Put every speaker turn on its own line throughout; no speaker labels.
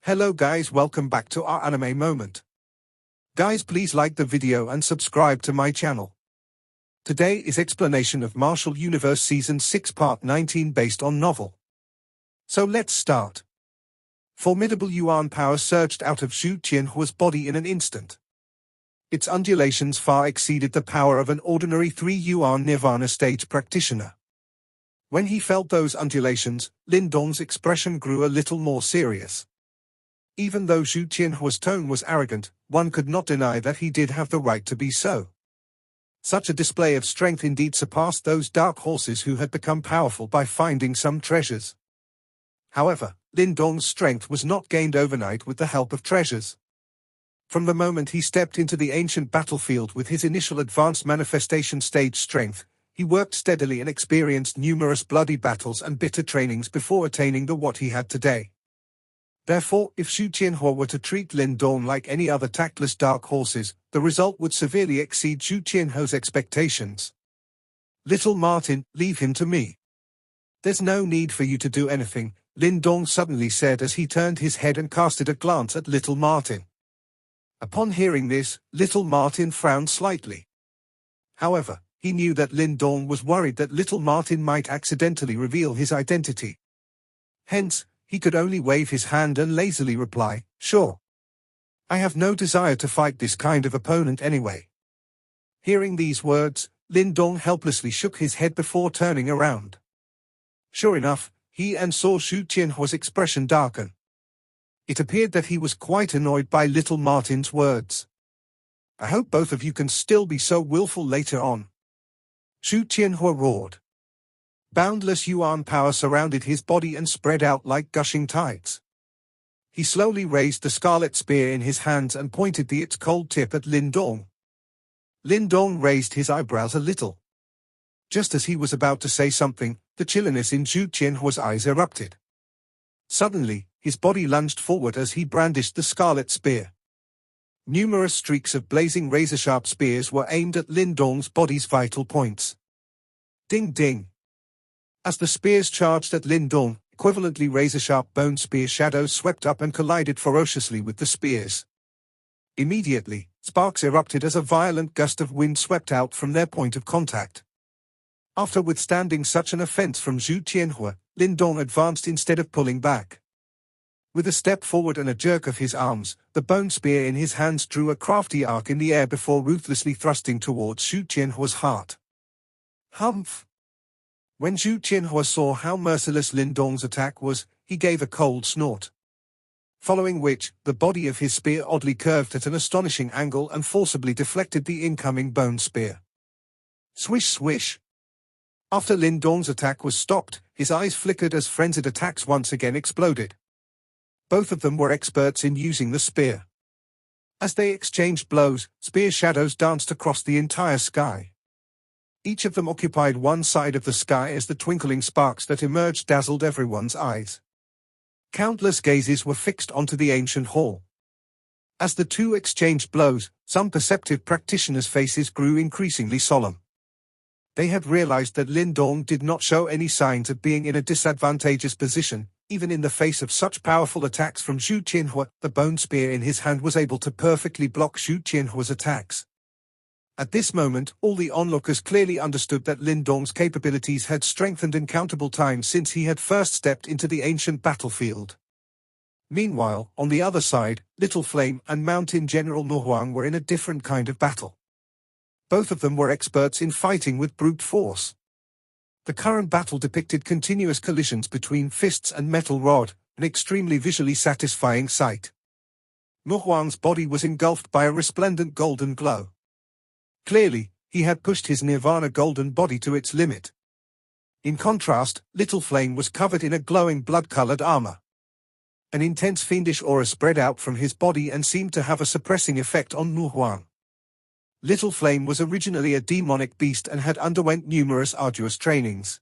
Hello guys, welcome back to our anime moment. Guys, please like the video and subscribe to my channel. Today is explanation of Martial Universe Season 6 Part 19 based on novel. So let's start. Formidable Yuan power surged out of Zhu Qianhua's body in an instant. Its undulations far exceeded the power of an ordinary 3 Yuan Nirvana stage practitioner. When he felt those undulations, Lin Dong's expression grew a little more serious. Even though Zhu Qianhua's tone was arrogant, one could not deny that he did have the right to be so. Such a display of strength indeed surpassed those dark horses who had become powerful by finding some treasures. However, Lin Dong's strength was not gained overnight with the help of treasures. From the moment he stepped into the ancient battlefield with his initial advanced manifestation stage strength, he worked steadily and experienced numerous bloody battles and bitter trainings before attaining the what he had today. Therefore, if Zhu Qianhua were to treat Lin Dong like any other tactless dark horses, the result would severely exceed Zhu Qianhua's expectations. "Little Martin, leave him to me. There's no need for you to do anything," Lin Dong suddenly said as he turned his head and casted a glance at Little Martin. Upon hearing this, Little Martin frowned slightly. However, he knew that Lin Dong was worried that Little Martin might accidentally reveal his identity. Hence, he could only wave his hand and lazily reply, "Sure. I have no desire to fight this kind of opponent anyway." Hearing these words, Lin Dong helplessly shook his head before turning around. Sure enough, he saw Zhu Qianhua's expression darken. It appeared that he was quite annoyed by Little Martin's words. "I hope both of you can still be so willful later on," Zhu Qianhua roared. Boundless Yuan power surrounded his body and spread out like gushing tides. He slowly raised the scarlet spear in his hands and pointed its cold tip at Lin Dong. Lin Dong raised his eyebrows a little. Just as he was about to say something, the chilliness in Zhu Qianhua's eyes erupted. Suddenly, his body lunged forward as he brandished the scarlet spear. Numerous streaks of blazing razor-sharp spears were aimed at Lin Dong's body's vital points. Ding ding! As the spears charged at Lin Dong, equivalently razor-sharp bone spear shadows swept up and collided ferociously with the spears. Immediately, sparks erupted as a violent gust of wind swept out from their point of contact. After withstanding such an offense from Zhu Qianhua, Lin Dong advanced instead of pulling back. With a step forward and a jerk of his arms, the bone spear in his hands drew a crafty arc in the air before ruthlessly thrusting towards Zhu Qianhua's heart. Humph! When Zhu Qianhua saw how merciless Lin Dong's attack was, he gave a cold snort. Following which, the body of his spear oddly curved at an astonishing angle and forcibly deflected the incoming bone spear. Swish swish! After Lin Dong's attack was stopped, his eyes flickered as frenzied attacks once again exploded. Both of them were experts in using the spear. As they exchanged blows, spear shadows danced across the entire sky. Each of them occupied one side of the sky as the twinkling sparks that emerged dazzled everyone's eyes. Countless gazes were fixed onto the ancient hall. As the two exchanged blows, some perceptive practitioners' faces grew increasingly solemn. They had realized that Lin Dong did not show any signs of being in a disadvantageous position, even in the face of such powerful attacks from Zhu Qianhua. The bone spear in his hand was able to perfectly block Zhu Qianhua's attacks. At this moment, all the onlookers clearly understood that Lin Dong's capabilities had strengthened in countable times since he had first stepped into the ancient battlefield. Meanwhile, on the other side, Little Flame and Mountain General Huang were in a different kind of battle. Both of them were experts in fighting with brute force. The current battle depicted continuous collisions between fists and metal rod, an extremely visually satisfying sight. Huang's body was engulfed by a resplendent golden glow. Clearly, he had pushed his Nirvana golden body to its limit. In contrast, Little Flame was covered in a glowing blood-colored armor. An intense fiendish aura spread out from his body and seemed to have a suppressing effect on Huang. Little Flame was originally a demonic beast and had underwent numerous arduous trainings.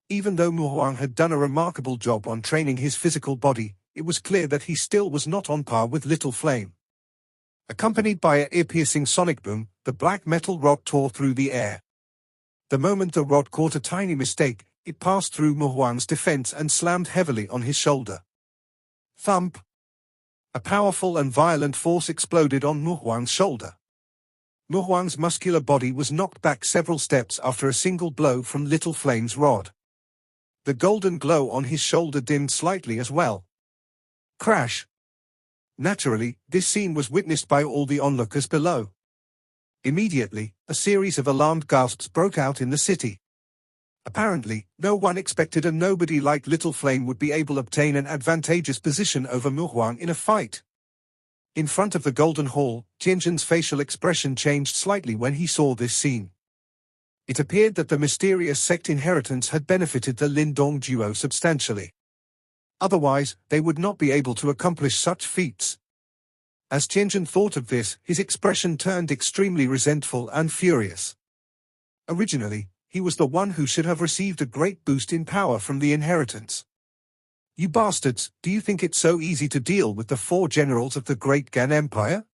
Even though Huang had done a remarkable job on training his physical body, it was clear that he still was not on par with Little Flame. Accompanied by an ear-piercing sonic boom, the black metal rod tore through the air. The moment the rod caught a tiny mistake, it passed through Huang's defense and slammed heavily on his shoulder. Thump! A powerful and violent force exploded on Huang's shoulder. Huang's muscular body was knocked back several steps after a single blow from Little Flame's rod. The golden glow on his shoulder dimmed slightly as well. Crash! Naturally, this scene was witnessed by all the onlookers below. Immediately, a series of alarmed gasps broke out in the city. Apparently, no one expected a nobody like Little Flame would be able to obtain an advantageous position over Huang in a fight. In front of the Golden Hall, Tianjin's facial expression changed slightly when he saw this scene. It appeared that the mysterious sect inheritance had benefited the Lindong duo substantially. Otherwise, they would not be able to accomplish such feats. As Tianjin thought of this, his expression turned extremely resentful and furious. Originally, he was the one who should have received a great boost in power from the inheritance. You bastards, do you think it's so easy to deal with the 4 generals of the Great Gan Empire?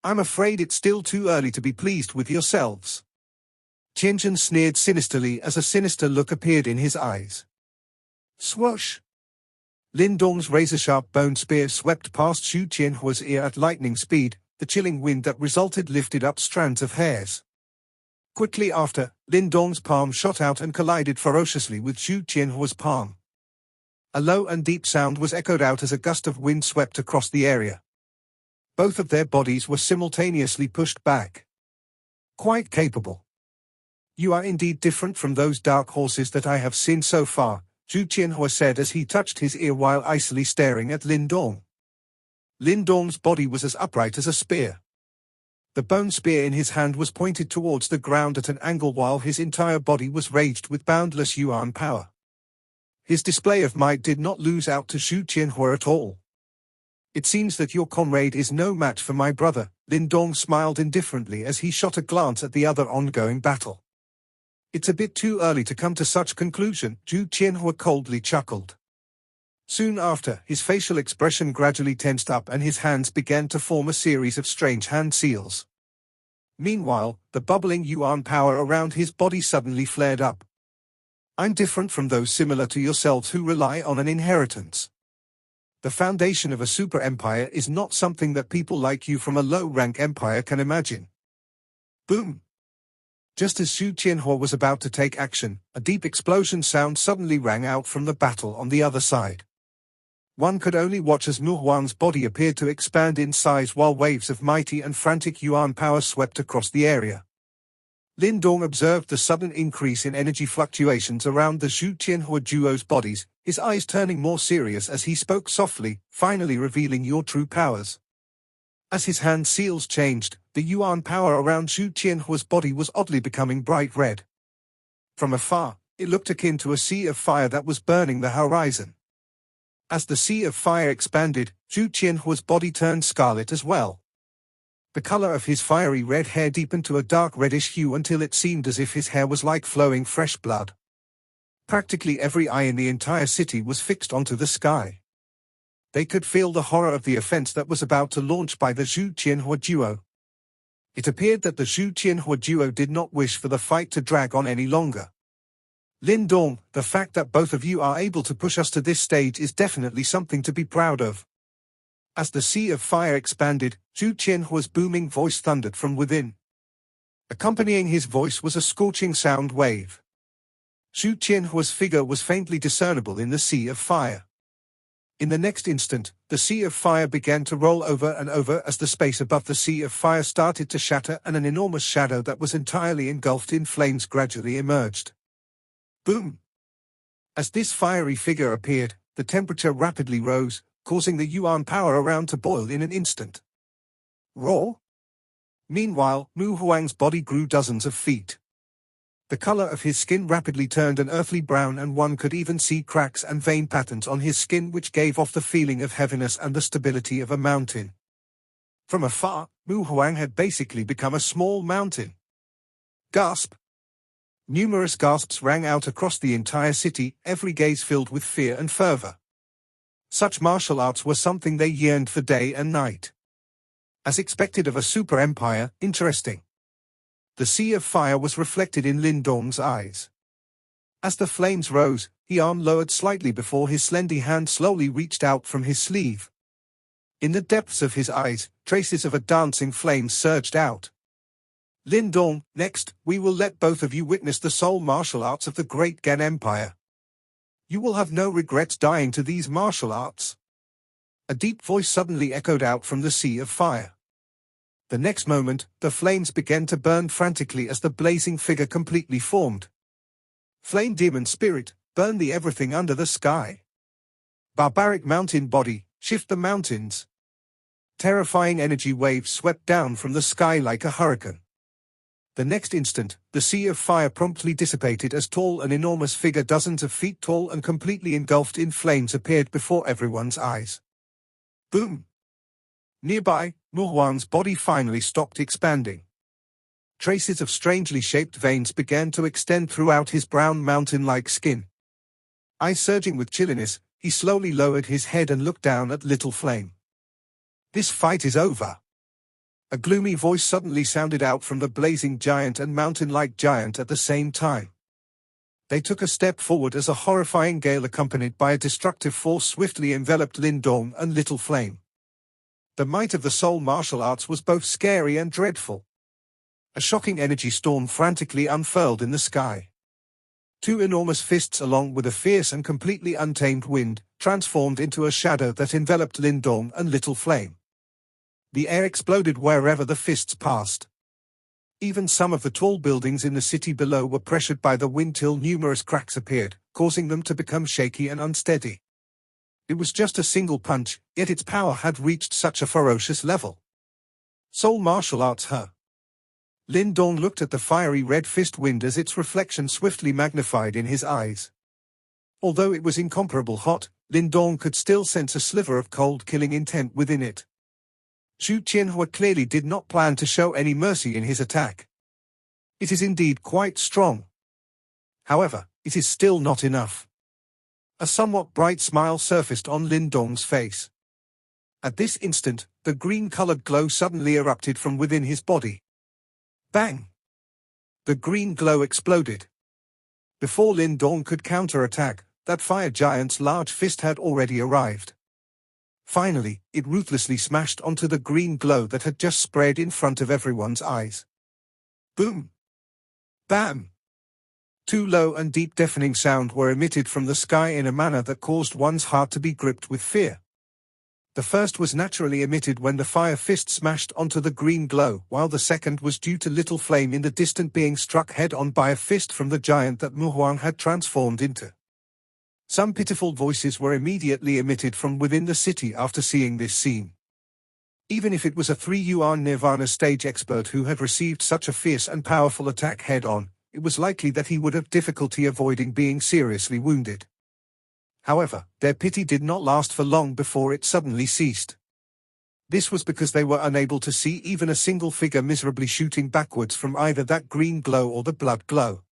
I'm afraid it's still too early to be pleased with yourselves. Tianjin sneered sinisterly as a sinister look appeared in his eyes. Swoosh! Lindong's razor-sharp bone spear swept past Xu Qianhua's ear at lightning speed, the chilling wind that resulted lifted up strands of hairs. Quickly after, Lindong's palm shot out and collided ferociously with Xu Qianhua's palm. A low and deep sound was echoed out as a gust of wind swept across the area. Both of their bodies were simultaneously pushed back. Quite capable. You are indeed different from those dark horses that I have seen so far, Xu Qianhua said as he touched his ear while icily staring at Lindong. Lindong's body was as upright as a spear. The bone spear in his hand was pointed towards the ground at an angle while his entire body was raged with boundless yuan power. His display of might did not lose out to Xu Qianhua at all. It seems that your comrade is no match for my brother, Lindong smiled indifferently as he shot a glance at the other ongoing battle. It's a bit too early to come to such conclusion, Xu Qianhua coldly chuckled. Soon after, his facial expression gradually tensed up and his hands began to form a series of strange hand seals. Meanwhile, the bubbling yuan power around his body suddenly flared up. I'm different from those similar to yourselves who rely on an inheritance. The foundation of a super empire is not something that people like you from a low-rank empire can imagine. Boom! Just as Xu Qianhua was about to take action, a deep explosion sound suddenly rang out from the battle on the other side. One could only watch as Huang's body appeared to expand in size while waves of mighty and frantic yuan power swept across the area. Lindong observed the sudden increase in energy fluctuations around the Xu Qianhua duo's bodies, his eyes turning more serious as he spoke softly, finally revealing your true powers. As his hand seals changed, the yuan power around Xu Qianhua's body was oddly becoming bright red. From afar, it looked akin to a sea of fire that was burning the horizon. As the sea of fire expanded, Xu Qianhua's body turned scarlet as well. The color of his fiery red hair deepened to a dark reddish hue until it seemed as if his hair was like flowing fresh blood. Practically every eye in the entire city was fixed onto the sky. They could feel the horror of the offense that was about to launch by the Xu Qianhua duo. It appeared that the Xu Qianhua duo did not wish for the fight to drag on any longer. Lindong, the fact that both of you are able to push us to this stage is definitely something to be proud of. As the sea of fire expanded, Xu Qianhua's booming voice thundered from within. Accompanying his voice was a scorching sound wave. Xu Qianhua's figure was faintly discernible in the sea of fire. In the next instant, the sea of fire began to roll over and over as the space above the sea of fire started to shatter and an enormous shadow that was entirely engulfed in flames gradually emerged. Boom! As this fiery figure appeared, the temperature rapidly rose, causing the yuan power around to boil in an instant. Roar! Meanwhile, Huang's body grew dozens of feet. The color of his skin rapidly turned an earthly brown and one could even see cracks and vein patterns on his skin which gave off the feeling of heaviness and the stability of a mountain. From afar, Huang had basically become a small mountain. Gasp! Numerous gasps rang out across the entire city, every gaze filled with fear and fervor. Such martial arts were something they yearned for day and night. As expected of a super empire, interesting. The sea of fire was reflected in Lindong's eyes. As the flames rose, his arm lowered slightly before his slender hand slowly reached out from his sleeve. In the depths of his eyes, traces of a dancing flame surged out. Lin Dong, next, we will let both of you witness the soul martial arts of the Great Gan Empire. You will have no regrets dying to these martial arts. A deep voice suddenly echoed out from the sea of fire. The next moment, the flames began to burn frantically as the blazing figure completely formed. Flame demon spirit, burn the everything under the sky. Barbaric mountain body, shift the mountains. Terrifying energy waves swept down from the sky like a hurricane. The next instant, the sea of fire promptly dissipated as tall an enormous figure dozens of feet tall and completely engulfed in flames appeared before everyone's eyes. Boom! Nearby, Huang's body finally stopped expanding. Traces of strangely shaped veins began to extend throughout his brown mountain-like skin. Eyes surging with chilliness, he slowly lowered his head and looked down at Little Flame. This fight is over. A gloomy voice suddenly sounded out from the blazing giant and mountain-like giant at the same time. They took a step forward as a horrifying gale accompanied by a destructive force swiftly enveloped Lin Dong and Little Flame. The might of the soul martial arts was both scary and dreadful. A shocking energy storm frantically unfurled in the sky. Two enormous fists along with a fierce and completely untamed wind, transformed into a shadow that enveloped Lin Dong and Little Flame. The air exploded wherever the fists passed. Even some of the tall buildings in the city below were pressured by the wind till numerous cracks appeared, causing them to become shaky and unsteady. It was just a single punch, yet its power had reached such a ferocious level. Soul martial arts, huh? Lin Dong looked at the fiery red fist wind as its reflection swiftly magnified in his eyes. Although it was incomparable hot, Lin Dong could still sense a sliver of cold killing intent within it. Zhu Qianhua clearly did not plan to show any mercy in his attack. It is indeed quite strong. However, it is still not enough. A somewhat bright smile surfaced on Lin Dong's face. At this instant, the green-colored glow suddenly erupted from within his body. Bang! The green glow exploded. Before Lin Dong could counterattack, that fire giant's large fist had already arrived. Finally, it ruthlessly smashed onto the green glow that had just spread in front of everyone's eyes. Boom! Bam! Two low and deep deafening sounds were emitted from the sky in a manner that caused one's heart to be gripped with fear. The first was naturally emitted when the fire fist smashed onto the green glow, while the second was due to Little Flame in the distant being struck head-on by a fist from the giant that Huang had transformed into. Some pitiful voices were immediately emitted from within the city after seeing this scene. Even if it was a 3-yuan Nirvana stage expert who had received such a fierce and powerful attack head-on, it was likely that he would have difficulty avoiding being seriously wounded. However, their pity did not last for long before it suddenly ceased. This was because they were unable to see even a single figure miserably shooting backwards from either that green glow or the blood glow.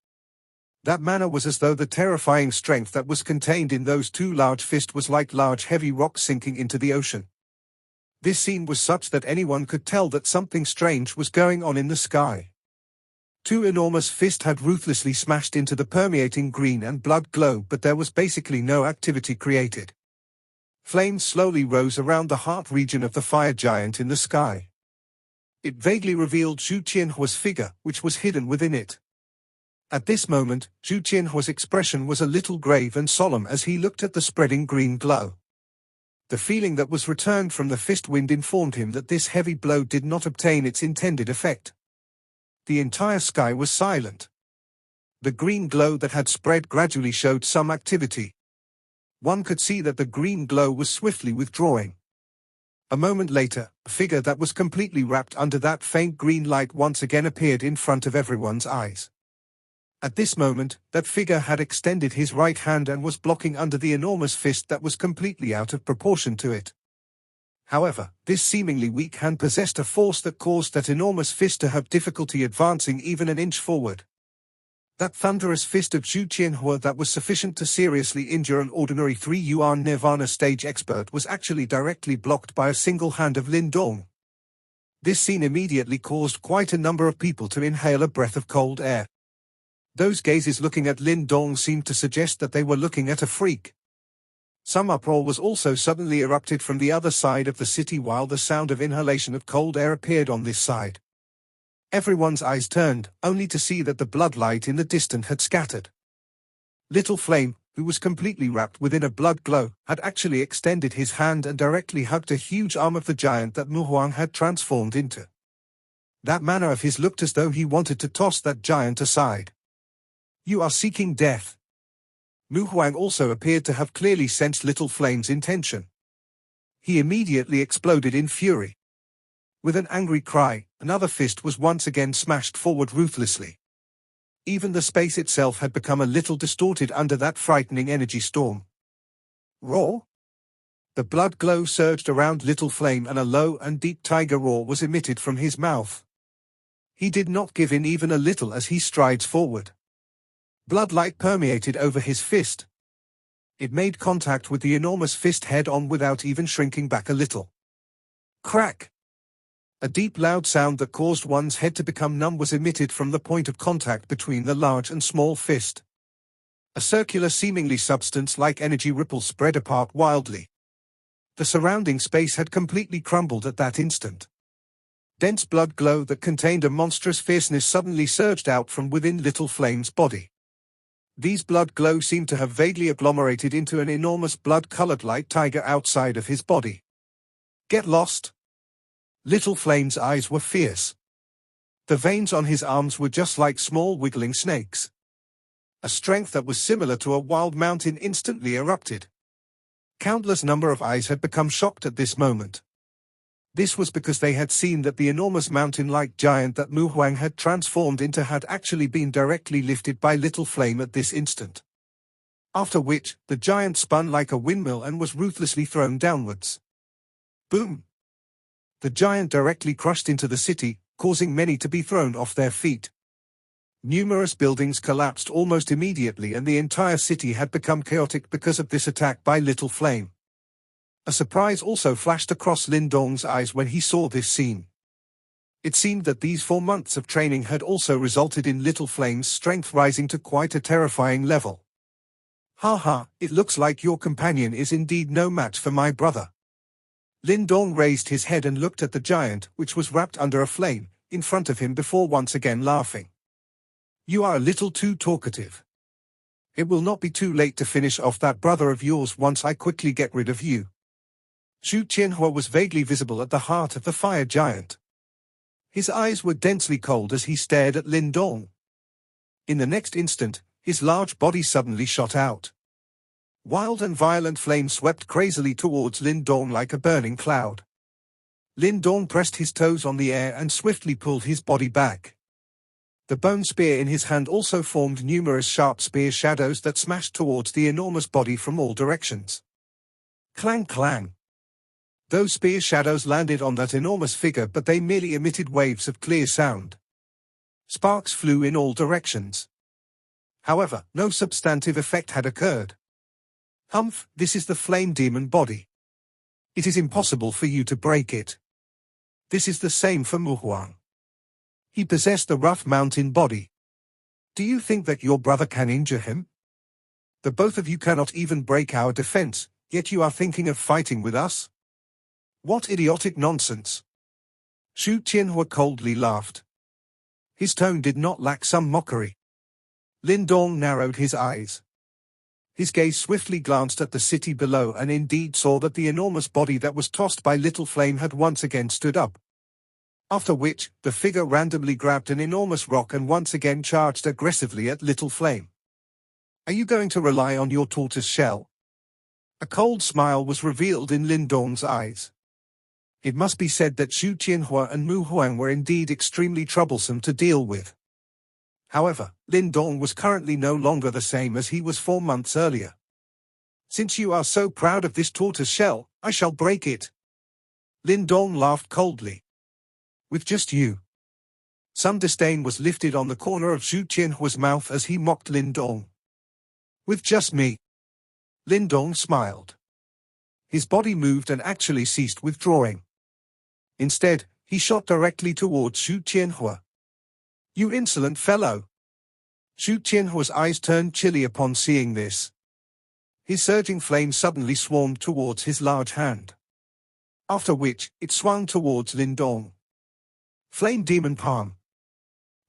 That manner was as though the terrifying strength that was contained in those two large fists was like large heavy rocks sinking into the ocean. This scene was such that anyone could tell that something strange was going on in the sky. Two enormous fists had ruthlessly smashed into the permeating green and blood glow, but there was basically no activity created. Flames slowly rose around the heart region of the fire giant in the sky. It vaguely revealed Zhu Qianhua's figure, which was hidden within it. At this moment, Zhu Qianhua's expression was a little grave and solemn as he looked at the spreading green glow. The feeling that was returned from the fist wind informed him that this heavy blow did not obtain its intended effect. The entire sky was silent. The green glow that had spread gradually showed some activity. One could see that the green glow was swiftly withdrawing. A moment later, a figure that was completely wrapped under that faint green light once again appeared in front of everyone's eyes. At this moment, that figure had extended his right hand and was blocking under the enormous fist that was completely out of proportion to it. However, this seemingly weak hand possessed a force that caused that enormous fist to have difficulty advancing even an inch forward. That thunderous fist of Zhu Qianhua that was sufficient to seriously injure an ordinary 3-yuan Nirvana stage expert was actually directly blocked by a single hand of Lin Dong. This scene immediately caused quite a number of people to inhale a breath of cold air. Those gazes looking at Lin Dong seemed to suggest that they were looking at a freak. Some uproar was also suddenly erupted from the other side of the city while the sound of inhalation of cold air appeared on this side. Everyone's eyes turned, only to see that the bloodlight in the distance had scattered. Little Flame, who was completely wrapped within a blood glow, had actually extended his hand and directly hugged a huge arm of the giant that Huang had transformed into. That manner of his looked as though he wanted to toss that giant aside. "You are seeking death." Huang also appeared to have clearly sensed Little Flame's intention. He immediately exploded in fury. With an angry cry, another fist was once again smashed forward ruthlessly. Even the space itself had become a little distorted under that frightening energy storm. Roar! The blood glow surged around Little Flame and a low and deep tiger roar was emitted from his mouth. He did not give in even a little as he strides forward. Bloodlight permeated over his fist. It made contact with the enormous fist head-on without even shrinking back a little. Crack! A deep loud sound that caused one's head to become numb was emitted from the point of contact between the large and small fist. A circular seemingly substance-like energy ripple spread apart wildly. The surrounding space had completely crumbled at that instant. Dense blood glow that contained a monstrous fierceness suddenly surged out from within Little Flame's body. These blood glow seemed to have vaguely agglomerated into an enormous blood-colored light tiger outside of his body. Get lost! Little Flame's eyes were fierce. The veins on his arms were just like small wiggling snakes. A strength that was similar to a wild mountain instantly erupted. Countless number of eyes had become shocked at this moment. This was because they had seen that the enormous mountain-like giant that Huang had transformed into had actually been directly lifted by Little Flame at this instant. After which, the giant spun like a windmill and was ruthlessly thrown downwards. Boom! The giant directly crushed into the city, causing many to be thrown off their feet. Numerous buildings collapsed almost immediately and the entire city had become chaotic because of this attack by Little Flame. A surprise also flashed across Lin Dong's eyes when he saw this scene. It seemed that these 4 months of training had also resulted in Little Flame's strength rising to quite a terrifying level. "Ha ha, it looks like your companion is indeed no match for my brother." Lin Dong raised his head and looked at the giant, which was wrapped under a flame, in front of him before once again laughing. "You are a little too talkative. It will not be too late to finish off that brother of yours once I quickly get rid of you." Xu Qianhua was vaguely visible at the heart of the fire giant. His eyes were densely cold as he stared at Lin Dong. In the next instant, his large body suddenly shot out. Wild and violent flame swept crazily towards Lin Dong like a burning cloud. Lin Dong pressed his toes on the air and swiftly pulled his body back. The bone spear in his hand also formed numerous sharp spear shadows that smashed towards the enormous body from all directions. Clang clang! Those spear shadows landed on that enormous figure, but they merely emitted waves of clear sound. Sparks flew in all directions. However, no substantive effect had occurred. "Humph, this is the flame demon body. It is impossible for you to break it." This is the same for Huang. He possessed a rough mountain body. Do you think that your brother can injure him? The both of you cannot even break our defense, yet you are thinking of fighting with us? What idiotic nonsense! Xu Qianhua coldly laughed. His tone did not lack some mockery. Lin Dong narrowed his eyes. His gaze swiftly glanced at the city below and indeed saw that the enormous body that was tossed by Little Flame had once again stood up. After which, the figure randomly grabbed an enormous rock and once again charged aggressively at Little Flame. "Are you going to rely on your tortoise shell?" A cold smile was revealed in Lin Dong's eyes. It must be said that Xu Qianhua and Huang were indeed extremely troublesome to deal with. However, Lin Dong was currently no longer the same as he was 4 months earlier. "Since you are so proud of this tortoise shell, I shall break it." Lin Dong laughed coldly. "With just you?" Some disdain was lifted on the corner of Xu Qianhua's mouth as he mocked Lin Dong. "With just me?" Lin Dong smiled. His body moved and actually ceased withdrawing. Instead, he shot directly towards Xu Qianhua. "You insolent fellow!" Xu Qianhua's eyes turned chilly upon seeing this. His surging flame suddenly swarmed towards his large hand. After which, it swung towards Lin Dong. Flame Demon Palm.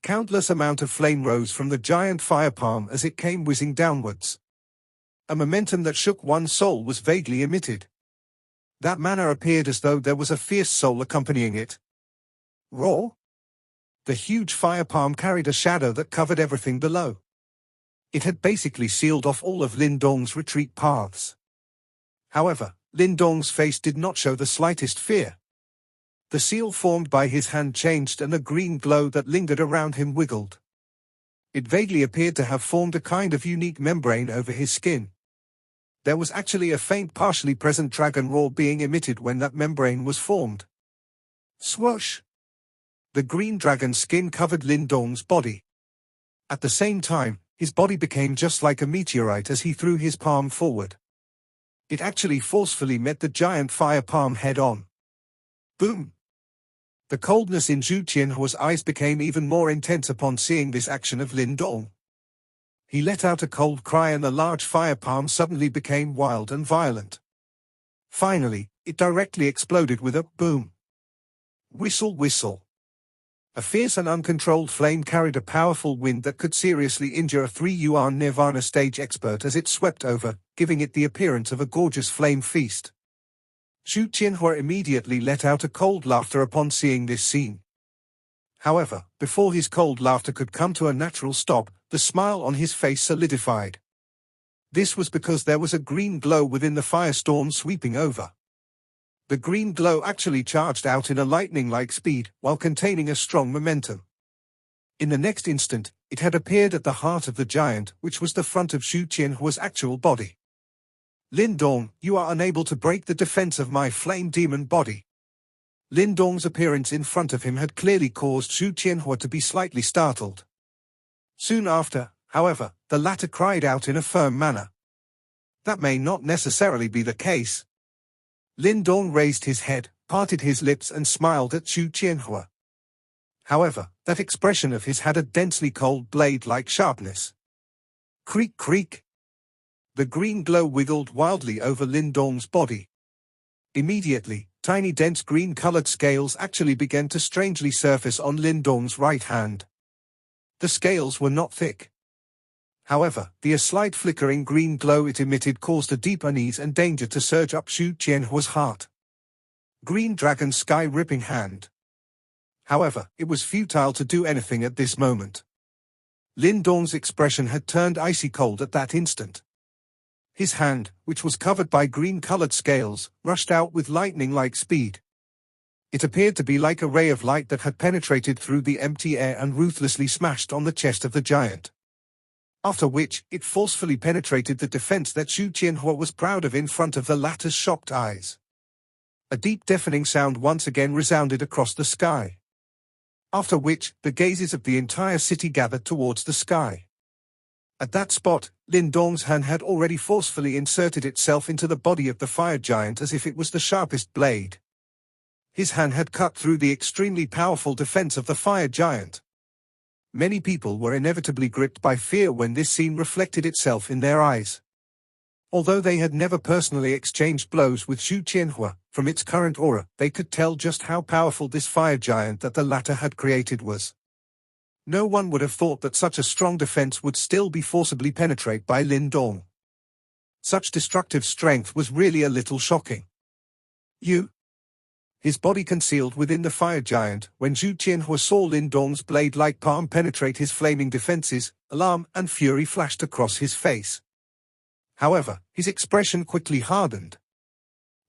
Countless amount of flame rose from the giant fire palm as it came whizzing downwards. A momentum that shook one's soul was vaguely emitted. That manner appeared as though there was a fierce soul accompanying it. Roar! The huge fire palm carried a shadow that covered everything below. It had basically sealed off all of Lin Dong's retreat paths. However, Lin Dong's face did not show the slightest fear. The seal formed by his hand changed and a green glow that lingered around him wiggled. It vaguely appeared to have formed a kind of unique membrane over his skin. There was actually a faint partially present dragon roar being emitted when that membrane was formed. Swoosh! The green dragon's skin covered Lin Dong's body. At the same time, his body became just like a meteorite as he threw his palm forward. It actually forcefully met the giant fire palm head-on. Boom! The coldness in Zhu Qianhua's eyes became even more intense upon seeing this action of Lin Dong. He let out a cold cry and the large fire palm suddenly became wild and violent. Finally, it directly exploded with a boom. Whistle whistle. A fierce and uncontrolled flame carried a powerful wind that could seriously injure a 3-yuan Nirvana stage expert as it swept over, giving it the appearance of a gorgeous flame feast. Zhu Qianhua immediately let out a cold laughter upon seeing this scene. However, before his cold laughter could come to a natural stop, the smile on his face solidified. This was because there was a green glow within the firestorm sweeping over. The green glow actually charged out in a lightning-like speed, while containing a strong momentum. In the next instant, it had appeared at the heart of the giant, which was the front of Zhu Qianhua's actual body. Lin Dong, you are unable to break the defense of my flame demon body. Lin Dong's appearance in front of him had clearly caused Zhu Qianhua to be slightly startled. Soon after, however, the latter cried out in a firm manner. That may not necessarily be the case. Lin Dong raised his head, parted his lips and smiled at Zhu Qianhua. However, that expression of his had a densely cold blade-like sharpness. Creak creak. The green glow wiggled wildly over Lin Dong's body. Immediately, tiny dense green-colored scales actually began to strangely surface on Lin Dong's right hand. The scales were not thick. However, the slight flickering green glow it emitted caused a deep unease and danger to surge up Zhu Qianhua's heart. Green Dragon Sky-ripping hand. However, it was futile to do anything at this moment. Lin Dong's expression had turned icy cold at that instant. His hand, which was covered by green-colored scales, rushed out with lightning-like speed. It appeared to be like a ray of light that had penetrated through the empty air and ruthlessly smashed on the chest of the giant. After which, it forcefully penetrated the defense that Zhu Qianhua was proud of in front of the latter's shocked eyes. A deep deafening sound once again resounded across the sky. After which, the gazes of the entire city gathered towards the sky. At that spot, Lin Dong's hand had already forcefully inserted itself into the body of the fire giant as if it was the sharpest blade. His hand had cut through the extremely powerful defense of the fire giant. Many people were inevitably gripped by fear when this scene reflected itself in their eyes. Although they had never personally exchanged blows with Zhu Qianhua, from its current aura, they could tell just how powerful this fire giant that the latter had created was. No one would have thought that such a strong defense would still be forcibly penetrated by Lin Dong. Such destructive strength was really a little shocking. You? His body concealed within the fire giant, when Zhu Qianhua saw Lin Dong's blade-like palm penetrate his flaming defenses, alarm and fury flashed across his face. However, his expression quickly hardened.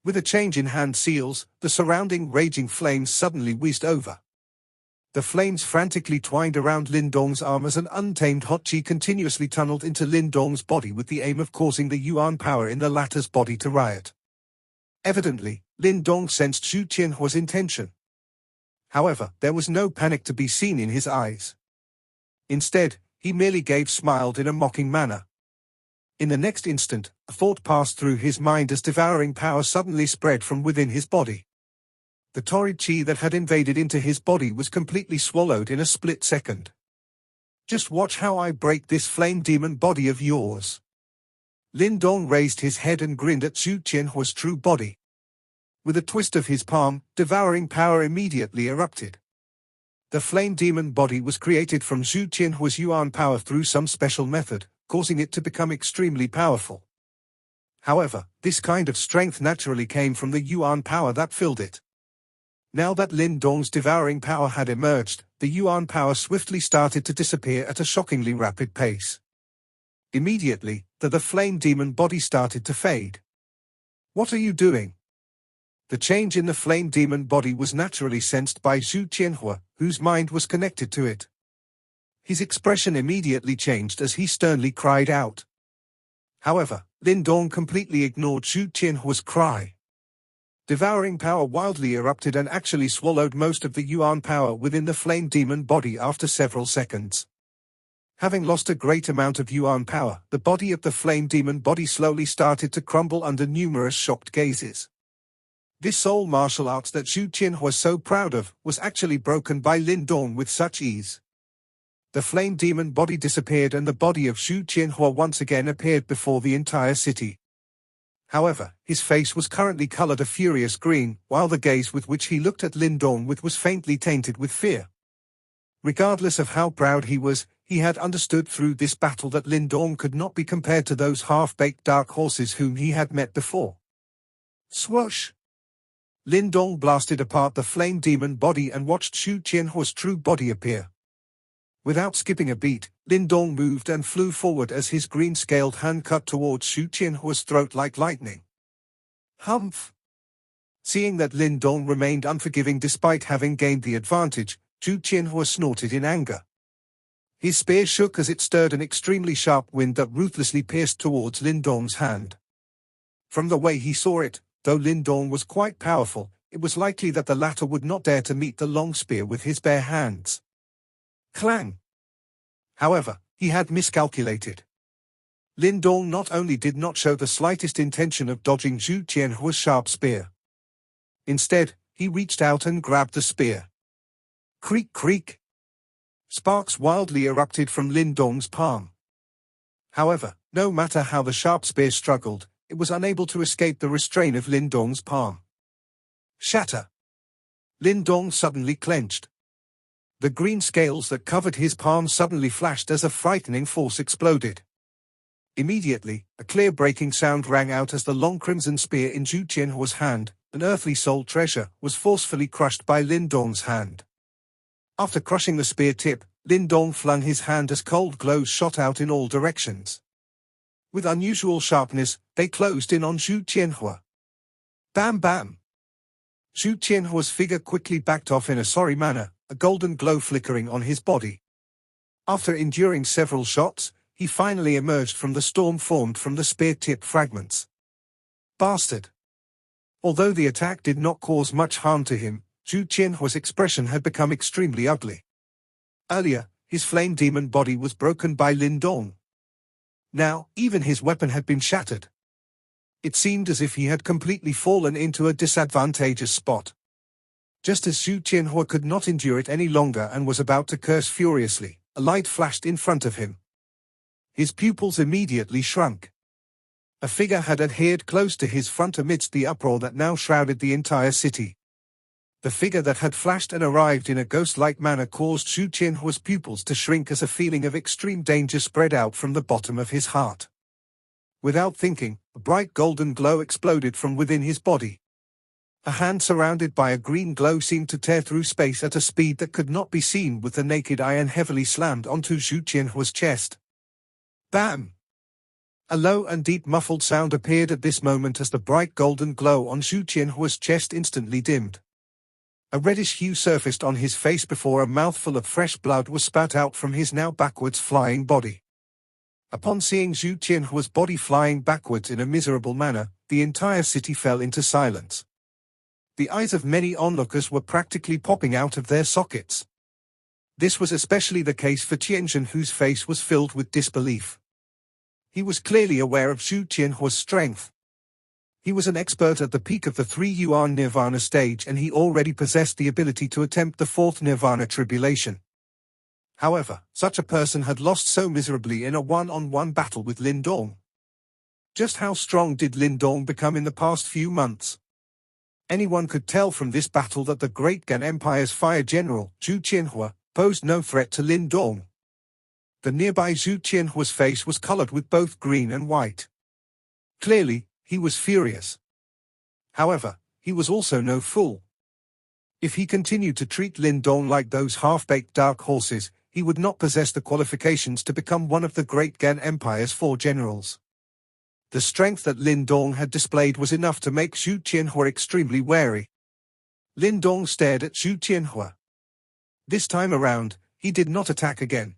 With a change in hand seals, the surrounding raging flames suddenly whizzed over. The flames frantically twined around Lin Dong's arm as an untamed hot chi continuously tunneled into Lin Dong's body with the aim of causing the yuan power in the latter's body to riot. Evidently, Lin Dong sensed Zhu Qianhua's intention. However, there was no panic to be seen in his eyes. Instead, he merely smiled in a mocking manner. In the next instant, a thought passed through his mind as devouring power suddenly spread from within his body. The torrid chi that had invaded into his body was completely swallowed in a split second. Just watch how I break this flame demon body of yours. Lin Dong raised his head and grinned at Zhu Qianhua's true body. With a twist of his palm, devouring power immediately erupted. The flame demon body was created from Zhu Qianhua's yuan power through some special method, causing it to become extremely powerful. However, this kind of strength naturally came from the yuan power that filled it. Now that Lin Dong's devouring power had emerged, the yuan power swiftly started to disappear at a shockingly rapid pace. Immediately, the flame demon body started to fade. "What are you doing?" The change in the flame demon body was naturally sensed by Zhu Qianhua, whose mind was connected to it. His expression immediately changed as he sternly cried out. However, Lin Dong completely ignored Zhu Qianhua's cry. Devouring power wildly erupted and actually swallowed most of the yuan power within the flame demon body after several seconds. Having lost a great amount of yuan power, the body of the flame demon body slowly started to crumble under numerous shocked gazes. This soul martial arts that Zhu Qianhua was so proud of was actually broken by Lin Dong with such ease. The flame demon body disappeared and the body of Zhu Qianhua once again appeared before the entire city. However, his face was currently colored a furious green, while the gaze with which he looked at Lin Dong was faintly tainted with fear. Regardless of how proud he was, he had understood through this battle that Lin Dong could not be compared to those half-baked dark horses whom he had met before. Swoosh! Lin Dong blasted apart the flame demon body and watched Zhu Qianhua's true body appear. Without skipping a beat, Lin Dong moved and flew forward as his green-scaled hand cut towards Zhu Qianhua's throat like lightning. Humph! Seeing that Lin Dong remained unforgiving despite having gained the advantage, Zhu Qianhua snorted in anger. His spear shook as it stirred an extremely sharp wind that ruthlessly pierced towards Lin Dong's hand. From the way he saw it, though Lin Dong was quite powerful, it was likely that the latter would not dare to meet the long spear with his bare hands. Clang! However, he had miscalculated. Lin Dong not only did not show the slightest intention of dodging Zhu Qianhua's sharp spear. Instead, he reached out and grabbed the spear. Creak creak! Sparks wildly erupted from Lin Dong's palm. However, no matter how the sharp spear struggled, it was unable to escape the restraint of Lin Dong's palm. Shatter! Lin Dong suddenly clenched. The green scales that covered his palm suddenly flashed as a frightening force exploded. Immediately, a clear breaking sound rang out as the long crimson spear in Zhu Qianhua's hand, an earthly soul treasure, was forcefully crushed by Lin Dong's hand. After crushing the spear tip, Lin Dong flung his hand as cold glows shot out in all directions. With unusual sharpness, they closed in on Zhu Qianhua. Bam bam! Zhu Qianhua's figure quickly backed off in a sorry manner, a golden glow flickering on his body. After enduring several shots, he finally emerged from the storm formed from the spear tip fragments. Bastard! Although the attack did not cause much harm to him, Zhu Qianhua's expression had become extremely ugly. Earlier, his flame demon body was broken by Lin Dong. Now, even his weapon had been shattered. It seemed as if he had completely fallen into a disadvantageous spot. Just as Zhu Qianhua could not endure it any longer and was about to curse furiously, a light flashed in front of him. His pupils immediately shrunk. A figure had adhered close to his front amidst the uproar that now shrouded the entire city. The figure that had flashed and arrived in a ghost-like manner caused Zhu Qianhua's pupils to shrink as a feeling of extreme danger spread out from the bottom of his heart. Without thinking, a bright golden glow exploded from within his body. A hand surrounded by a green glow seemed to tear through space at a speed that could not be seen with the naked eye and heavily slammed onto Zhu Qianhua's chest. Bam! A low and deep muffled sound appeared at this moment as the bright golden glow on Zhu Qianhua's chest instantly dimmed. A reddish hue surfaced on his face before a mouthful of fresh blood was spat out from his now backwards flying body. Upon seeing Zhu Qianhua's body flying backwards in a miserable manner, the entire city fell into silence. The eyes of many onlookers were practically popping out of their sockets. This was especially the case for Tianzhen, whose face was filled with disbelief. He was clearly aware of Zhu Qianhua's strength. He was an expert at the peak of the 3 Yuan Nirvana stage, and he already possessed the ability to attempt the 4th Nirvana tribulation. However, such a person had lost so miserably in a one-on-one battle with Lin Dong. Just how strong did Lin Dong become in the past few months? Anyone could tell from this battle that the Great Gan Empire's fire general, Zhu Qianhua, posed no threat to Lin Dong. The nearby Zhu Qianhua's face was colored with both green and white. Clearly, he was furious. However, he was also no fool. If he continued to treat Lin Dong like those half-baked dark horses, he would not possess the qualifications to become one of the Great Gan Empire's 4 generals. The strength that Lin Dong had displayed was enough to make Zhu Qianhua extremely wary. Lin Dong stared at Zhu Qianhua. This time around, he did not attack again.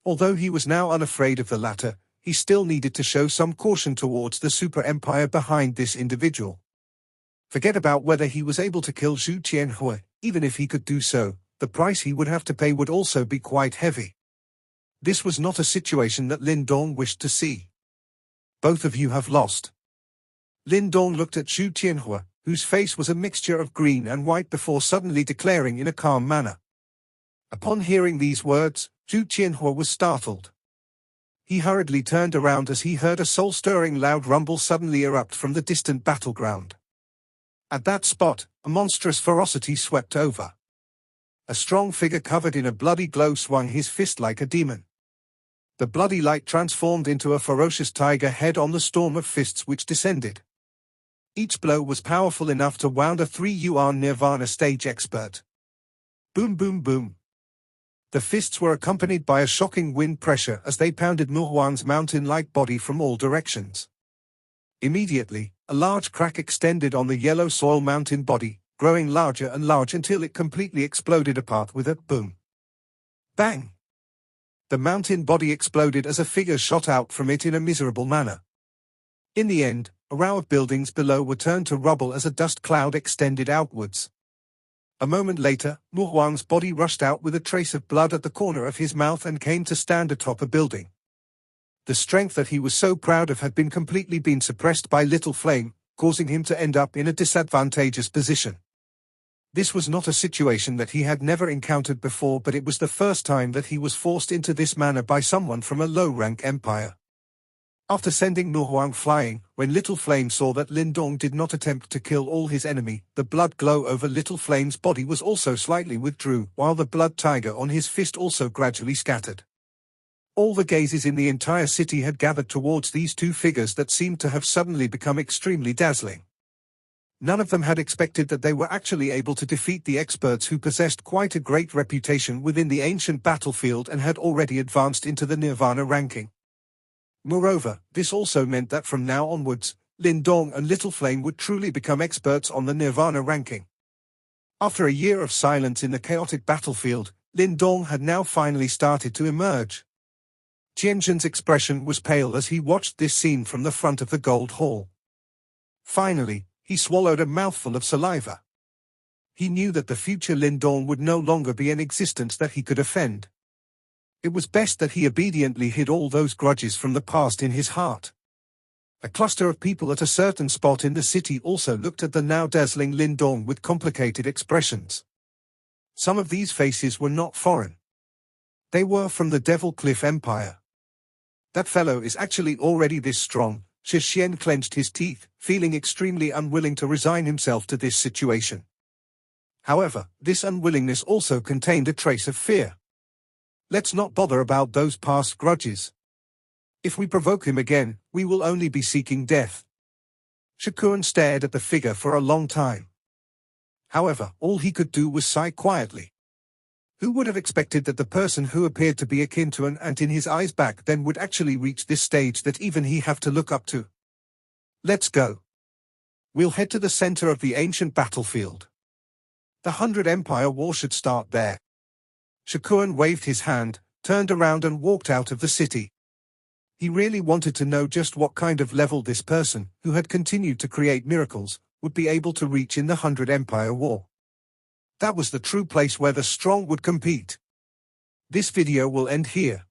Although he was now unafraid of the latter, he still needed to show some caution towards the super empire behind this individual. Forget about whether he was able to kill Zhu Qianhua. Even if he could do so, the price he would have to pay would also be quite heavy. This was not a situation that Lin Dong wished to see. Both of you have lost. Lin Dong looked at Zhu Qianhua, whose face was a mixture of green and white, before suddenly declaring in a calm manner. Upon hearing these words, Zhu Qianhua was startled. He hurriedly turned around as he heard a soul-stirring loud rumble suddenly erupt from the distant battleground. At that spot, a monstrous ferocity swept over. A strong figure covered in a bloody glow swung his fist like a demon. The bloody light transformed into a ferocious tiger head on the storm of fists which descended. Each blow was powerful enough to wound a 3-yuan Nirvana stage expert. Boom boom boom. The fists were accompanied by a shocking wind pressure as they pounded Huang's mountain-like body from all directions. Immediately, a large crack extended on the yellow soil mountain body, growing larger and larger until it completely exploded apart with a boom. Bang! The mountain body exploded as a figure shot out from it in a miserable manner. In the end, a row of buildings below were turned to rubble as a dust cloud extended outwards. A moment later, Huang's body rushed out with a trace of blood at the corner of his mouth and came to stand atop a building. The strength that he was so proud of had completely been suppressed by Little Flame, causing him to end up in a disadvantageous position. This was not a situation that he had never encountered before, but it was the first time that he was forced into this manner by someone from a low-rank empire. After sending Huang flying, when Little Flame saw that Lin Dong did not attempt to kill all his enemy, the blood glow over Little Flame's body was also slightly withdrew, while the blood tiger on his fist also gradually scattered. All the gazes in the entire city had gathered towards these two figures that seemed to have suddenly become extremely dazzling. None of them had expected that they were actually able to defeat the experts who possessed quite a great reputation within the ancient battlefield and had already advanced into the Nirvana ranking. Moreover, this also meant that from now onwards, Lin Dong and Little Flame would truly become experts on the Nirvana ranking. After a year of silence in the chaotic battlefield, Lin Dong had now finally started to emerge. Tianzhen's expression was pale as he watched this scene from the front of the Gold Hall. Finally, he swallowed a mouthful of saliva. He knew that the future Lin Dong would no longer be an existence that he could offend. It was best that he obediently hid all those grudges from the past in his heart. A cluster of people at a certain spot in the city also looked at the now dazzling Lin Dong with complicated expressions. Some of these faces were not foreign. They were from the Devil Cliff Empire. That fellow is actually already this strong. Shi Xian clenched his teeth, feeling extremely unwilling to resign himself to this situation. However, this unwillingness also contained a trace of fear. Let's not bother about those past grudges. If we provoke him again, we will only be seeking death. Shakuran stared at the figure for a long time. However, all he could do was sigh quietly. Who would have expected that the person who appeared to be akin to an ant in his eyes back then would actually reach this stage that even he have to look up to? Let's go. We'll head to the center of the ancient battlefield. The 100 Empire War should start there. Shakuran waved his hand, turned around and walked out of the city. He really wanted to know just what kind of level this person, who had continued to create miracles, would be able to reach in the 100 Empire War. That was the true place where the strong would compete. This video will end here.